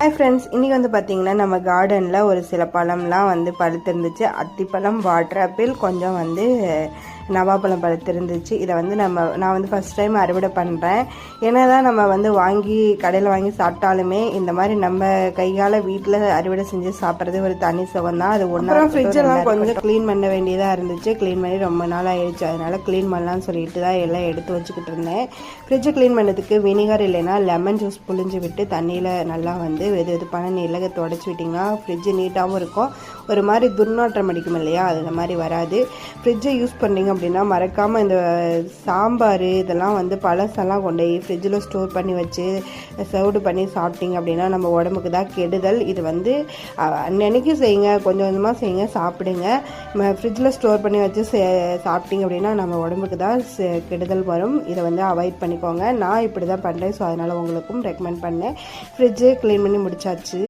Hi friends, இன்றைக்கி வந்து பார்த்திங்கன்னா நம்ம கார்டனில் ஒரு சில பழம்லாம் வந்து பழுத்திருந்துச்சு. அத்திப்பழம், வாட்டர் ஆப்பிள், கொஞ்சம் வந்து நவாப்பழம் பழுத்திருந்துச்சு. இதை வந்து நான் வந்து ஃபஸ்ட் டைம் அறுவடை பண்ணுறேன். ஏன்னா தான் நம்ம வந்து கடையில் வாங்கி சாப்பிட்டாலுமே இந்த மாதிரி நம்ம கையால் வீட்டில் அறுவடை செஞ்சு சாப்பிட்றது ஒரு தனி சுகம் தான். அது ஒன்றா ஃப்ரிட்ஜெல்லாம் கொஞ்சம் க்ளீன் பண்ண வேண்டியதாக இருந்துச்சு. க்ளீன் பண்ணி ரொம்ப நாள் ஆயிடுச்சு. அதனால் க்ளீன் பண்ணலான்னு சொல்லிட்டு தான் எல்லாம் எடுத்து வச்சுக்கிட்டு இருந்தேன். ஃப்ரிட்ஜை க்ளீன் பண்ணதுக்கு வினிகர் இல்லைன்னா லெமன் ஜூஸ் புழிஞ்சு விட்டு தண்ணியில் நல்லா வந்து வெதுப்பான நீரில் துடைச்சி விட்டிங்கன்னா ஃப்ரிட்ஜு நீட்டாகவும் இருக்கும். ஒரு மாதிரி துர்நாற்றம் அடிக்கும் இல்லையா, அது மாதிரி வராது. ஃப்ரிட்ஜை யூஸ் பண்ணிங்க அப்படின்னா மறக்காமல் இந்த சாம்பார் இதெல்லாம் வந்து பழசெல்லாம் கொண்டு போய் ஃப்ரிட்ஜில் ஸ்டோர் பண்ணி வச்சு சவுடு பண்ணி சாப்பிட்டிங்க அப்படின்னா நம்ம உடம்புக்கு தான் கெடுதல். இது வந்து அன்னைக்கு செய்யுங்க, கொஞ்சம் கொஞ்சமாக செய்யுங்க, சாப்பிடுங்க. ஃப்ரிட்ஜில் ஸ்டோர் பண்ணி வச்சு சாப்பிட்டிங்க அப்படின்னா நம்ம உடம்புக்கு தான் கெடுதல் வரும். இதை வந்து அவாய்ட் பண்ணிக்கோங்க. நான் இப்படி தான் பண்ணுறேன். ஸோ அதனால் உங்களுக்கும் ரெக்கமெண்ட் பண்ணேன். ஃப்ரிட்ஜு க்ளீன் பண்ணி முடிச்சாச்சு.